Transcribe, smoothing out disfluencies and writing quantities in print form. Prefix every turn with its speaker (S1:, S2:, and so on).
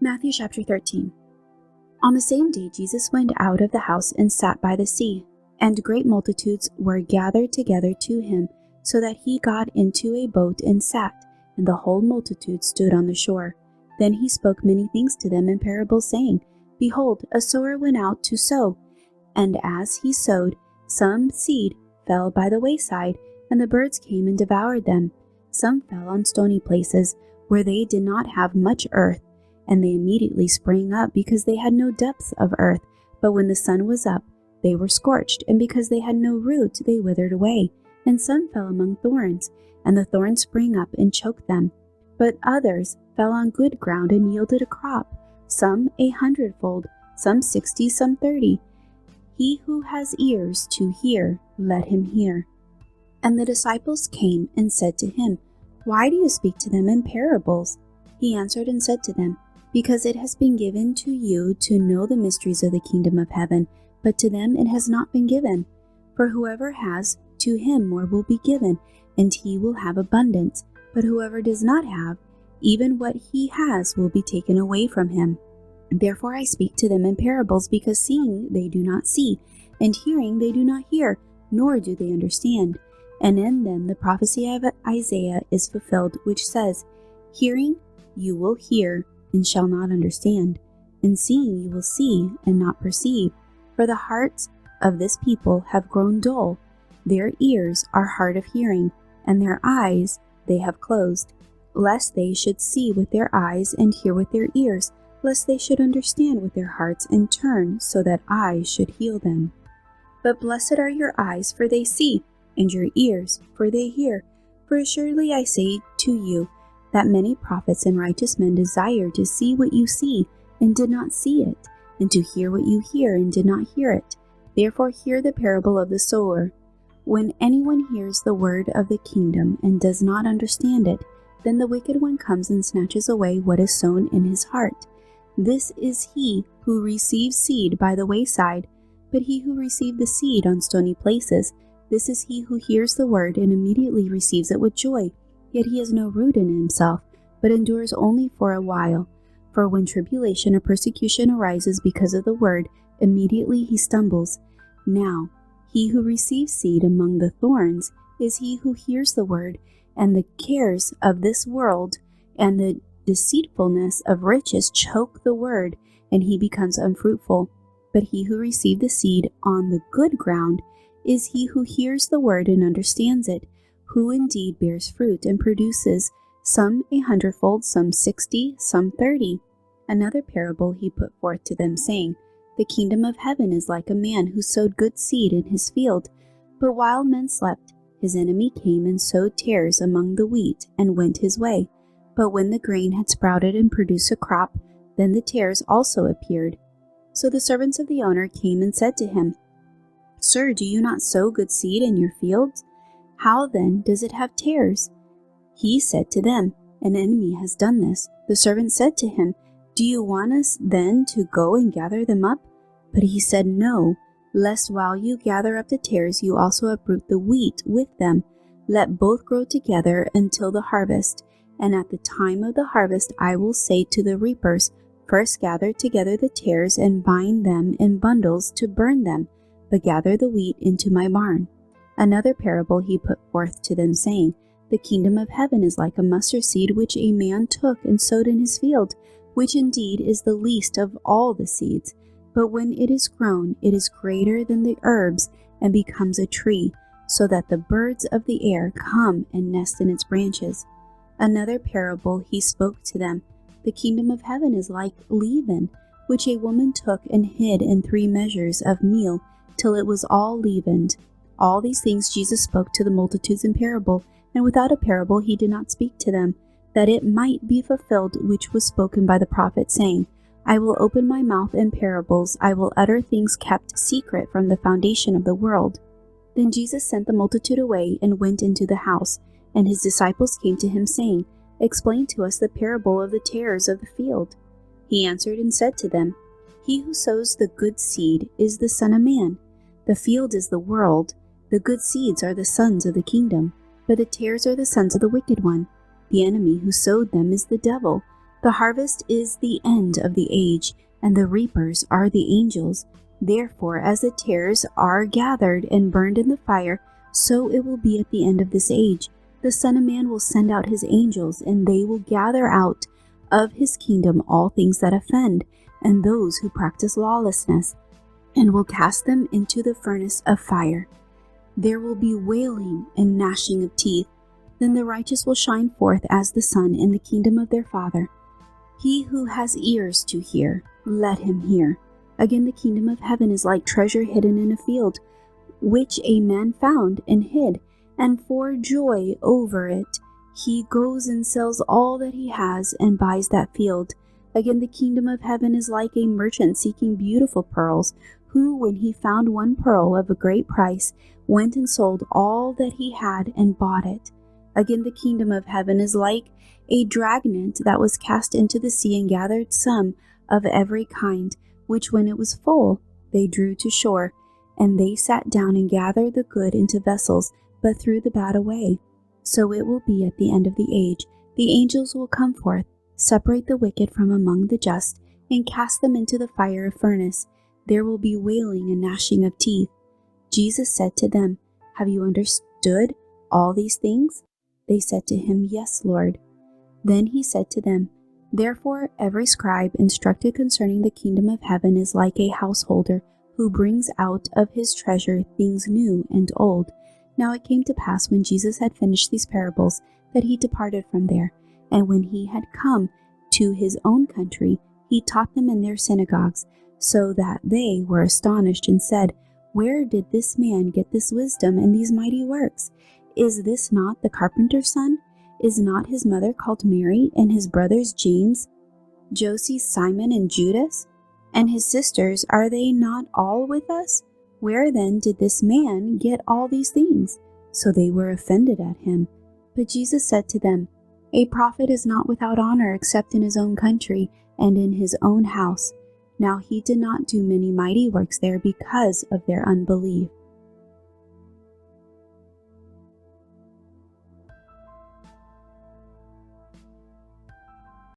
S1: Matthew chapter 13. On the same day Jesus went out of the house and sat by the sea, and great multitudes were gathered together to him, so that he got into a boat and sat, and the whole multitude stood on the shore. Then he spoke many things to them in parables, saying, Behold, a sower went out to sow, and as he sowed, some seed fell by the wayside, and the birds came and devoured them. Some fell on stony places, where they did not have much earth, and they immediately sprang up, because they had no depth of earth. But when the sun was up, they were scorched, and because they had no root, they withered away. And some fell among thorns, and the thorns sprang up and choked them. But others fell on good ground and yielded a crop, some 100-fold, some 60, some 30. He who has ears to hear, let him hear. And the disciples came and said to him, Why do you speak to them in parables? He answered and said to them, Because it has been given to you to know the mysteries of the kingdom of heaven, but to them it has not been given. For whoever has, to him more will be given, and he will have abundance. But whoever does not have, even what he has will be taken away from him. Therefore I speak to them in parables, because seeing they do not see, and hearing they do not hear, nor do they understand. And in them the prophecy of Isaiah is fulfilled, which says, Hearing you will hear, and shall not understand, and seeing you will see, and not perceive. For the hearts of this people have grown dull, their ears are hard of hearing, and their eyes they have closed, lest they should see with their eyes, and hear with their ears, lest they should understand with their hearts, and turn, so that I should heal them. But blessed are your eyes, for they see, and your ears, for they hear. For assuredly I say to you, that many prophets and righteous men desired to see what you see, and did not see it, and to hear what you hear, and did not hear it. Therefore hear the parable of the sower. When anyone hears the word of the kingdom, and does not understand it, then the wicked one comes and snatches away what is sown in his heart. This is he who receives seed by the wayside, but he who received the seed on stony places, this is he who hears the word and immediately receives it with joy. Yet he has no root in himself, but endures only for a while. For when tribulation or persecution arises because of the word, immediately he stumbles. Now, he who receives seed among the thorns is he who hears the word, and the cares of this world and the deceitfulness of riches choke the word, and he becomes unfruitful. But he who received the seed on the good ground is he who hears the word and understands it, who indeed bears fruit and produces some 100-fold, some 60, some 30. Another parable he put forth to them, saying, The kingdom of heaven is like a man who sowed good seed in his field. But while men slept, his enemy came and sowed tares among the wheat, and went his way. But when the grain had sprouted and produced a crop, then the tares also appeared. So the servants of the owner came and said to him, Sir, do you not sow good seed in your fields? How then does it have tares? He said to them, An enemy has done this. The servant said to him, Do you want us then to go and gather them up? But he said, No, lest while you gather up the tares, you also uproot the wheat with them. Let both grow together until the harvest. And at the time of the harvest I will say to the reapers, First gather together the tares and bind them in bundles to burn them, but gather the wheat into my barn. Another parable he put forth to them, saying, The kingdom of heaven is like a mustard seed which a man took and sowed in his field, which indeed is the least of all the seeds. But when it is grown, it is greater than the herbs, and becomes a tree, so that the birds of the air come and nest in its branches. Another parable he spoke to them, The kingdom of heaven is like leaven, which a woman took and hid in 3 measures of meal, till it was all leavened. All these things Jesus spoke to the multitudes in parable, and without a parable he did not speak to them, that it might be fulfilled which was spoken by the prophet, saying, I will open my mouth in parables, I will utter things kept secret from the foundation of the world. Then Jesus sent the multitude away and went into the house, and his disciples came to him, saying, Explain to us the parable of the tares of the field. He answered and said to them, He who sows the good seed is the Son of Man. The field is the world. The good seeds are the sons of the kingdom, but the tares are the sons of the wicked one. The enemy who sowed them is the devil. The harvest is the end of the age, and the reapers are the angels. Therefore, as the tares are gathered and burned in the fire, so it will be at the end of this age. The Son of Man will send out his angels, and they will gather out of his kingdom all things that offend, and those who practice lawlessness, and will cast them into the furnace of fire. There will be wailing and gnashing of teeth. Then the righteous will shine forth as the sun in the kingdom of their Father. He who has ears to hear, let him hear. Again, the kingdom of heaven is like treasure hidden in a field, which a man found and hid, and for joy over it, he goes and sells all that he has and buys that field. Again, the kingdom of heaven is like a merchant seeking beautiful pearls, who, when he found one pearl of a great price, went and sold all that he had and bought it. Again, the kingdom of heaven is like a dragnet that was cast into the sea and gathered some of every kind, which when it was full, they drew to shore. And they sat down and gathered the good into vessels, but threw the bad away. So it will be at the end of the age. The angels will come forth, separate the wicked from among the just, and cast them into the fire of furnace. There will be wailing and gnashing of teeth. Jesus said to them, Have you understood all these things? They said to him, Yes, Lord. Then he said to them, Therefore every scribe instructed concerning the kingdom of heaven is like a householder who brings out of his treasure things new and old. Now it came to pass, when Jesus had finished these parables, that he departed from there. And when he had come to his own country, he taught them in their synagogues, so that they were astonished and said, Where did this man get this wisdom and these mighty works? Is this not the carpenter's son? Is not his mother called Mary, and his brothers James, Joses, Simon, and Judas? And his sisters, are they not all with us? Where then did this man get all these things? So they were offended at him. But Jesus said to them, A prophet is not without honor except in his own country and in his own house. Now he did not do many mighty works there because of their unbelief.